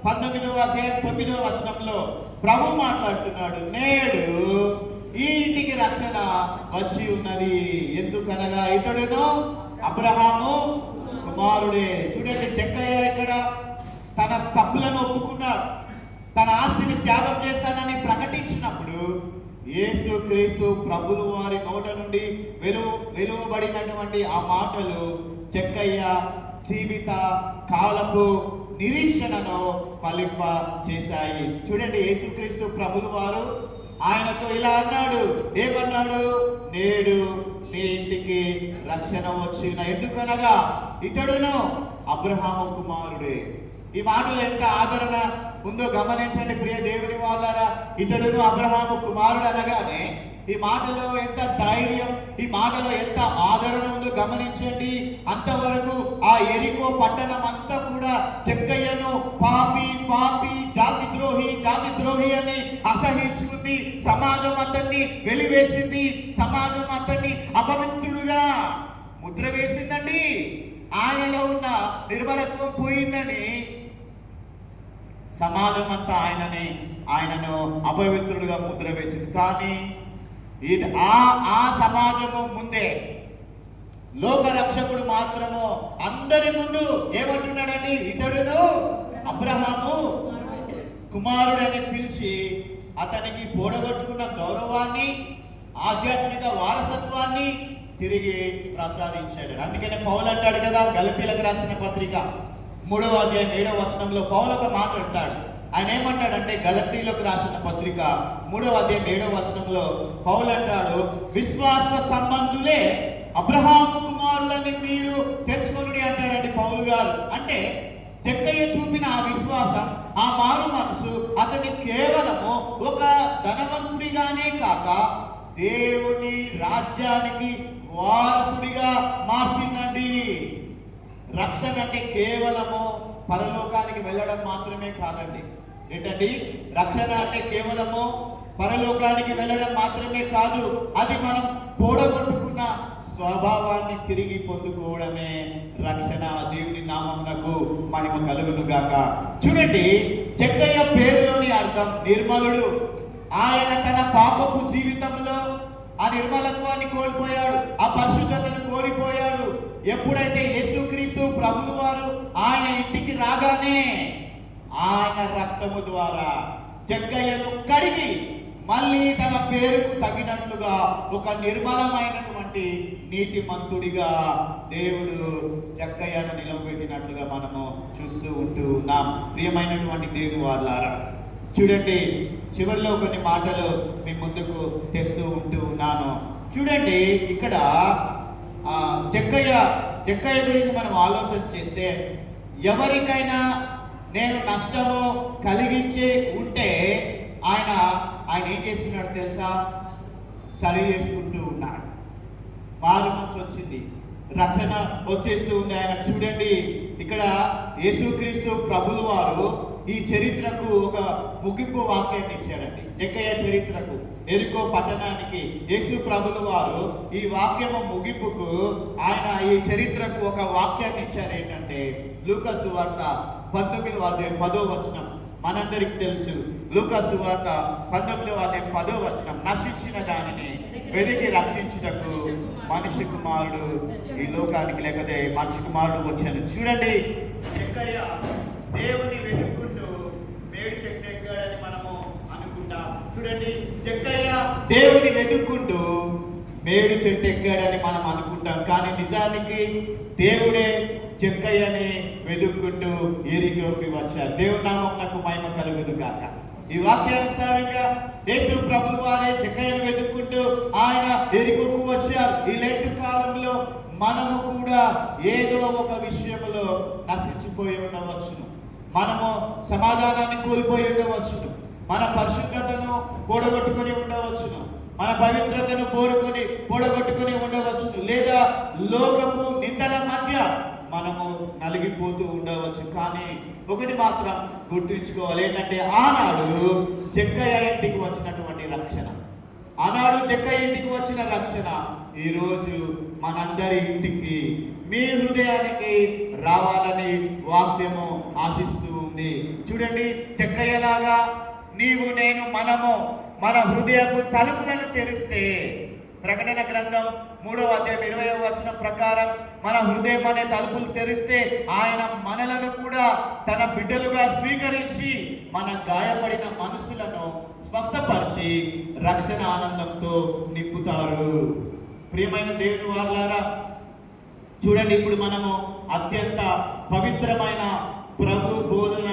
19వ అధ్యాయం 9వ వచనంలో ప్రభు మాట్లాడుతున్నాడు, నేడు ఈ ఇంటికి రక్షణ వచ్చి ఉన్నది, ఎందుకనగా ఇతడును అబ్రహాము కుమారుడే. చూడండి, జక్కయ్య ఇక్కడ తన తప్పులను ఒప్పుకున్నాడు. తన ఆస్తిని త్యాగం చేస్తానని ప్రకటించినప్పుడు యేసు క్రీస్తు ప్రభులు వారి నోట నుండి వెలువబడినటువంటి ఆ మాటలు జక్కయ్య జీవిత కాలపు నిరీక్షణను ఫలింప చేశాయి. చూడండి, యేసుక్రీస్తు ప్రభులు వారు ఆయనతో ఇలా అన్నాడు. ఏమన్నాడు? నేడు నీ ఇంటికి రక్షణ వచ్చిన, ఎందుకనగా ఇతడును అబ్రహాము కుమారుడే. ఈ మాటలు ఎంత ఆదరణ ఉందో గమనించండి ప్రియ దేవుని వాళ్ళారా. ఇతడును అబ్రహాము కుమారుడు అనగానే ఈ మాటలో ఎంత ధైర్యం, ఈ మాటలో ఎంత ఆదరణ ఉందో గమనించండి. అంతవరకు ఆ ఎరికో పట్టణం అంతా కూడా జక్కయ్యను పాపి పాపి, జాతి ద్రోహి అని అసహించుకుంది. సమాజం అతన్ని వెలివేసింది, సమాజం అతన్ని అపవిత్రుడుగా ముద్ర వేసిందండి. ఆయనలో ఉన్న నిర్మలత్వం పోయిందని సమాజం అంతా ఆయనను అపవిత్రుడుగా ముద్ర వేసింది. కానీ ఇది ఆ సమాజము ముందే లోక రక్షకుడు మాత్రము అందరి ముందు ఏమంటున్నాడండి, ఇతడును అబ్రహాము కుమారుడని పిలిచి అతనికి పోడగొట్టుకున్న గౌరవాన్ని, ఆధ్యాత్మిక వారసత్వాన్ని తిరిగి ప్రసాదించాడు. అందుకనే పౌలు అంటాడు కదా, గలతీలకు రాసిన పత్రిక 3వ అధ్యాయం 7వ వచనంలో పౌలు ఒక మాట అంటాడు. ఆయన ఏమంటాడంటే, గలతీలకు రాసిన పత్రిక 3వ అధ్యాయం 7వ వచనంలో పౌలు అంటాడు, విశ్వాస సంబంధులే అబ్రహాము కుమారులని మీరు తెలుసుకొనుడి అంటాడండి పౌలు గారు. అంటే జక్కయ్య చూపిన ఆ విశ్వాసం, ఆ మారు మనసు అతన్ని కేవలము ఒక ధనవంతుడిగానే కాక దేవుని రాజ్యానికి వారసుడిగా మార్చిందండి. రక్షణ అంటే కేవలము పరలోకానికి వెళ్ళడం మాత్రమే కాదండి. ఏంటండి, రక్షణ అంటే కేవలము పరలోకానికి వెళ్ళడం మాత్రమే కాదు, అది మనం పోడగొట్టుకున్న స్వభావాన్ని తిరిగి పొందుకోవడమే రక్షణ. దేవుని నామమునకు మహిమ కలుగును గాక. చూడండి, జక్కయ్య పేరులోని అర్థం నిర్మలుడు. ఆయన తన పాపపు జీవితంలో ఆ నిర్మలత్వాన్ని కోల్పోయాడు, ఆ పరిశుద్ధతను కోల్పోయాడు. ఎప్పుడైతే యేసుక్రీస్తు ప్రభువు వారు ఆయన ఇంటికి రాగానే ఆయన రక్తము ద్వారా జక్కయ్యను కడిగి మళ్ళీ తన పేరుకు తగినట్లుగా ఒక నిర్మలమైనటువంటి నీతిమంతుడిగా దేవుడు జక్కయ్యను నిలవబెట్టినట్లుగా మనము చూస్తూ ఉంటూ ఉన్నాం. ప్రియమైనటువంటి దేవుని వారలారా, చూడండి, చివరిలో కొన్ని మాటలు మీ ముందుకు తెస్తూ ఉంటూ ఉన్నాను. చూడండి, ఇక్కడ జక్కయ్య గురించి మనం ఆలోచన చేస్తే, ఎవరికైనా నేను నష్టము కలిగించి ఉంటే ఆయన ఏం చేస్తున్నాడు తెలుసా? సరి చేసుకుంటూ ఉన్నాడు. మారు మనసు వచ్చింది, రక్షణ వచ్చేస్తూ ఉంది ఆయన. చూడండి, ఇక్కడ యేసుక్రీస్తు ప్రభులు వారు ఈ చరిత్రకు ఒక ముగింపు వాక్యాన్ని ఇచ్చాడండి. జక్కయ్య చరిత్రకు, ఎరికో పట్టణానికి యేసు ప్రభులు వారు ఈ వాక్యము ముగింపుకు ఆయన ఈ చరిత్రకు ఒక వాక్యాన్ని ఇచ్చారు. ఏంటంటే, లూకా సువార్త 19వ అధ్యాయం 10వ వచనం. మనందరికి తెలుసు, లూకా సువార్త 19వ అధ్యాయం 10వ వచనం, నశించిన దానిని వెతికి రక్షించుటకు మనిషి కుమారుడు ఈ లోకానికి, లేకపోతే మనిషి కుమారుడు వచ్చాను. చూడండి, జక్కయ్య దేవుని వెతుక్కుంటూ మేడు చెట్టు ఎక్కాడని మనము అనుకుంటాం. చూడండి, జక్కయ్య దేవుని వెతుక్కుంటూ మేడు చెట్టు ఎక్కాడని మనం అనుకుంటాం, కానీ నిజానికి దేవుడే జక్కయ్యని వెతుక్కుంటూ ఎరికోకి వచ్చారు. దేవుని నామమునకు మహిమ కలుగును గాక. ఈ వాక్యానుసారంగా యేసు ప్రభువు వారే జక్కయ్యను వెతుక్కుంటూ ఆయన ఎరికోకు వచ్చారు. ఈ లెంట్ కాలంలో మనము కూడా ఏదో ఒక విషయంలో నశించిపోయి ఉండవచ్చును, మనము సమాధానాన్ని కోల్పోయి ఉండవచ్చును, మన పరిశుద్ధతను పోడగొట్టుకొని ఉండవచ్చును, మన పవిత్రతను పోడగొట్టుకొని ఉండవచ్చును, లేదా లోకపు నిందల మధ్య మనము నలిగిపోతూ ఉండవచ్చు. కానీ ఒకటి మాత్రం గుర్తుంచుకోవాలి, ఏంటంటే ఆనాడు జక్కయ్య ఇంటికి వచ్చినటువంటి రక్షణ, ఆనాడు జక్కయ్య ఇంటికి వచ్చిన రక్షణ ఈరోజు మనందరి ఇంటికి, మీ హృదయానికి రావాలని వాక్యము ఆశిస్తూ ఉంది. చూడండి, జక్కయ్యలాగా నీవు నేను మనము మన హృదయపు తలుపులను తెరిస్తే, ప్రకటన గ్రంథం 3వ అధ్యాయం 20వ వచనం ప్రకారం మన హృదయం అనే తలుపులు తెరిస్తే ఆయన మనలను కూడా తన బిడ్డలుగా స్వీకరించి మన గాయపడిన మనసులను స్వస్థపరిచి రక్షణ ఆనందంతో నింపుతారు. ప్రియమైన దేవుని వారలారా, చూడండి, ఇప్పుడు మనము అత్యంత పవిత్రమైన ప్రభు బోధన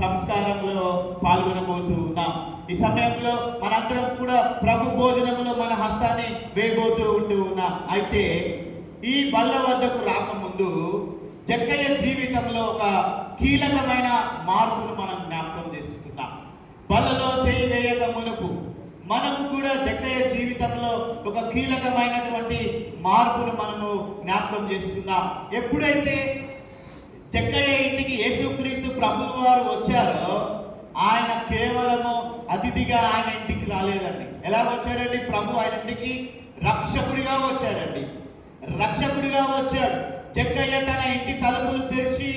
సంస్కారంలో పాల్గొనబోతూ ఉన్నాం. ఈ సమయంలో మనందరం కూడా ప్రభు భోజనంలో మన హస్తాన్ని వేయబోతూ ఉంటూ ఉన్నాం. అయితే ఈ బల్ల వద్దకు రాకముందు జక్కయ్య జీవితంలో ఒక కీలకమైన మార్పును మనం జ్ఞాపకం చేసుకుందాం. బల్లలో చేయి వేయక మునుపు మనము కూడా జక్కయ్య జీవితంలో ఒక కీలకమైనటువంటి మార్పును మనము జ్ఞాపకం చేసుకుందాం. ఎప్పుడైతే జక్కయ్య ఇంటికి యేసుక్రీస్తు ప్రభువు వారు వచ్చారో, ఆయన కేవలము అతిథిగా ఆయన ఇంటికి రాలేదండి. ఎలా వచ్చాడండి? ప్రభు ఆయన ఇంటికి రక్షకుడిగా వచ్చాడండి. రక్షకుడిగా వచ్చాడు. జక్కయ్య తన ఇంటి తలుపులు తెరిచి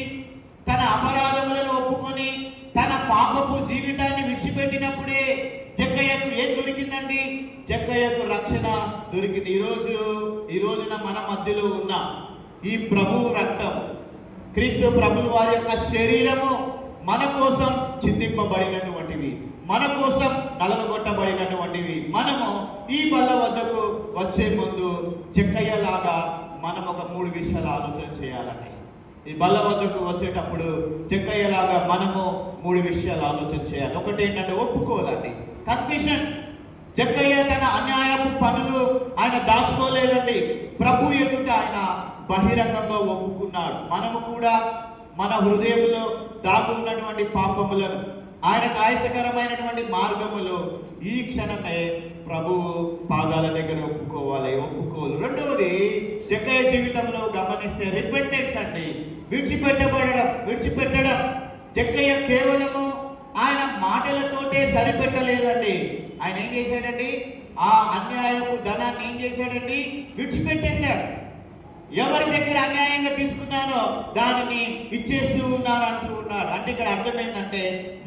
తన అపరాధములను ఒప్పుకొని తన పాపపు జీవితాన్ని విడిచిపెట్టినప్పుడే జక్కయ్యకు ఏం దొరికిందండి? జక్కయ్యకు రక్షణ దొరికింది. ఈ రోజున మన మధ్యలో ఉన్న ఈ ప్రభు రక్తం, క్రీస్తు ప్రభుల వారి యొక్క శరీరము మన కోసం చిందింపబడినటువంటివి, మన కోసం నలగొట్టబడినటువంటివి. మనము ఈ బల్ల వద్దకు వచ్చే ముందు జక్కయ్యలాగా మనం ఒక 3 విషయాలు ఆలోచన చేయాలండి. ఈ బల్ల వద్దకు వచ్చేటప్పుడు జక్కయ్యలాగా మనము 3 విషయాలు ఆలోచన చేయాలి. ఒకటి ఏంటంటే ఒప్పుకోవాలండి, కన్ఫెషన్. జక్కయ్య తన అన్యాయపు పనులు ఆయన దాచుకోలేదండి. ప్రభు ఎదుట ఆయన బహిరంగంగా ఒప్పుకున్నాడు. మనము కూడా మన హృదయంలో దాగి ఉన్నటువంటి పాపములను, ఆయనకు ఆయాసకరమైనటువంటి మార్గములు ఈ క్షణమే ప్రభువు పాదాల దగ్గర ఒప్పుకోవాలి. రెండవది, జక్కయ్య జీవితంలో గమనిస్తే రిపెంటెన్స్ అండి, విడిచిపెట్టడం. జక్కయ్య కేవలము ఆయన మాటలతోటే సరిపెట్టలేదండి. ఆయన ఏం చేశాడండి? ఆ అన్యాయపు ధనాన్ని ఏం చేశాడండి? విడిచిపెట్టేశాడు. ఎవరి దగ్గర అన్యాయంగా తీసుకున్నానో దానిని ఇచ్చేస్తూ అంటూ ఉన్నాడు. అంటే ఇక్కడ అర్థమైందంటే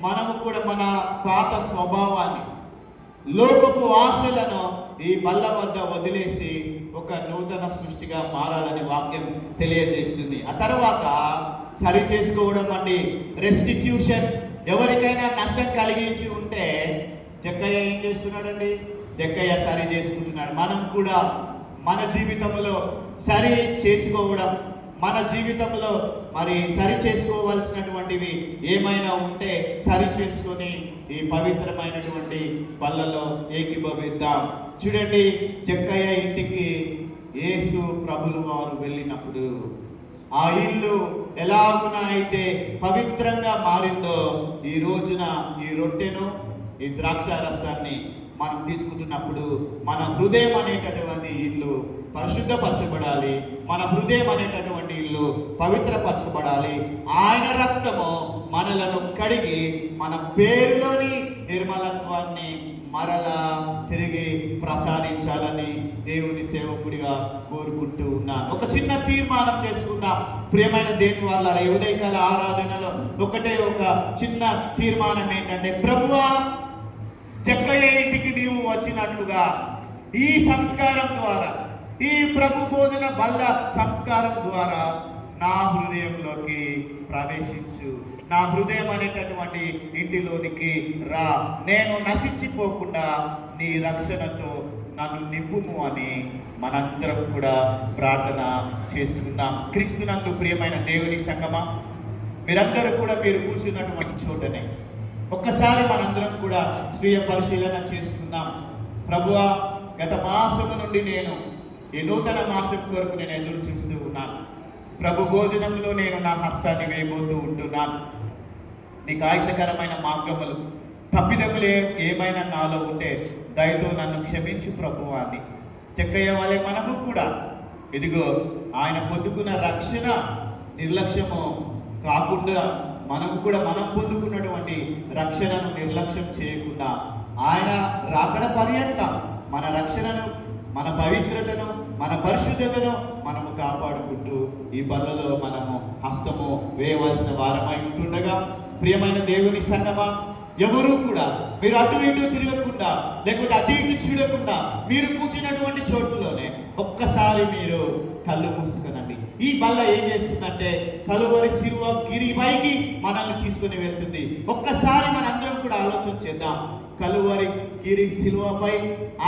మనము కూడా మన పాత స్వభావాన్ని, లోకపు ఆశలను ఈ బల్ల వద్ద వదిలేసి ఒక నూతన సృష్టిగా మారాలని వాక్యం తెలియజేస్తుంది. ఆ తర్వాత సరి చేసుకోవడం అండి, రెస్టిట్యూషన్. ఎవరికైనా నష్టం కలిగించి ఉంటే జక్కయ్య ఏం చేస్తున్నాడండి? జక్కయ్య సరి చేసుకుంటున్నాడు. మనం కూడా మన జీవితంలో సరి చేసుకోవడం, మన జీవితంలో మరి సరి చేసుకోవాల్సినటువంటివి ఏమైనా ఉంటే సరి చేసుకొని ఈ పవిత్రమైనటువంటి బల్లలో ఏకీభవిద్దాం. చూడండి, జక్కయ్య ఇంటికి యేసు ప్రభులు వారు వెళ్ళినప్పుడు ఆ ఇల్లు ఎలాగున అయితే పవిత్రంగా మారిందో, ఈ రోజున ఈ రొట్టెను, ఈ ద్రాక్ష రసాన్ని మనం తీసుకుంటున్నప్పుడు మన హృదయం అనేటటువంటి ఇల్లు పరిశుద్ధపరచబడాలి. మన హృదయం అనేటటువంటి ఇల్లు పవిత్రపరచబడాలి. ఆయన రక్తము మనలను కడిగి మన పేరులోని నిర్మలత్వాన్ని మరలా తిరిగి ప్రసాదించాలని దేవుని సేవకుడిగా కోరుకుంటూ ఉన్నాను. ఒక చిన్న తీర్మానం చేసుకుందాం ప్రియమైన దేవుని వాళ్ళారా. ఈ ఉదయకాల ఆరాధనలో ఒకటే ఒక చిన్న తీర్మానం ఏంటంటే, ప్రభువా, జక్కయ్య ఇంటికి నీవు వచ్చినట్లుగా ఈ సంస్కారం ద్వారా, ఈ ప్రభు భోజన బల్ల సంస్కారం ద్వారా నా హృదయంలోకి ప్రవేశించు. నా హృదయం అనేటటువంటి ఇంటిలోనికి రా. నేను నశించిపోకుండా నీ రక్షణతో నన్ను నింపుము అని మనందరం కూడా ప్రార్థన చేసుకుందాం. క్రీస్తునందు ప్రియమైన దేవుని సంగమా, మీరందరూ కూడా మీరు కూర్చున్నటువంటి చోటనే ఒక్కసారి మనందరం కూడా స్వీయ పరిశీలన చేసుకుందాం. ప్రభువా, గత మాసము నుండి నేను ఈ నూతన మాసం కొరకు నేను ఎదురు చూస్తూ ఉన్నాను. ప్రభు భోజనంలో నేను నా హస్తాన్ని వేయబోతూ ఉంటున్నాను. నీకు ఆయాసకరమైన మార్గములు, తప్పిదములు ఏమైనా నాలో ఉంటే దయతో నన్ను క్షమించు ప్రభువాన్ని. జక్కయ్య వలె మనము కూడా ఇదిగో ఆయన పొందుకున్న రక్షణ నిర్లక్ష్యము కాకుండా, మనము కూడా మనం పొందుకున్నటువంటి రక్షణను నిర్లక్ష్యం చేయకుండా ఆయన రాకడ పర్యంతం మన రక్షణను, మన పవిత్రతను, మన పరిశుద్ధతను మనము కాపాడుకుంటూ ఈ బల్లలో మనము హస్తము వేయవలసిన వారమై ఉంటుండగా, ప్రియమైన దేవుని సంగమా, ఎవరు కూడా మీరు అటు ఇటు తిరగకుండా, లేకపోతే అటు ఇటు చూడకుండా మీరు కూర్చున్నటువంటి చోటులోనే ఒక్కసారి మీరు కళ్ళు మూసుకునండి. ఈ బల్ల ఏం చేస్తుందంటే కలువరి శిలువ గిరిపైకి మనల్ని తీసుకుని వెళ్తుంది. ఒక్కసారి మనందరం కూడా ఆలోచన చేద్దాం. కలువరి గిరి శిలువపై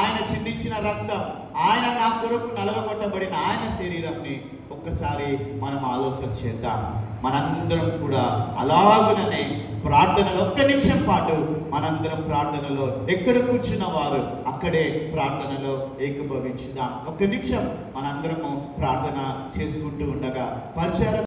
ఆయన చిందించిన రక్తం, ఆయన నా కొరకు నలగొట్టబడిన ఆయన శరీరంని ఒక్కసారి మనం ఆలోచన చేద్దాం. మనందరం కూడా అలాగుననే ప్రార్థనలో ఒక్క నిమిషం పాటు మనందరం ప్రార్థనలో ఎక్కడ కూర్చున్న వారు అక్కడే ప్రార్థనలో ఏకీభవించుదాం. ఒక్క నిమిషం మనందరము ప్రార్థన చేసుకుంటూ ఉండగా పరిచయం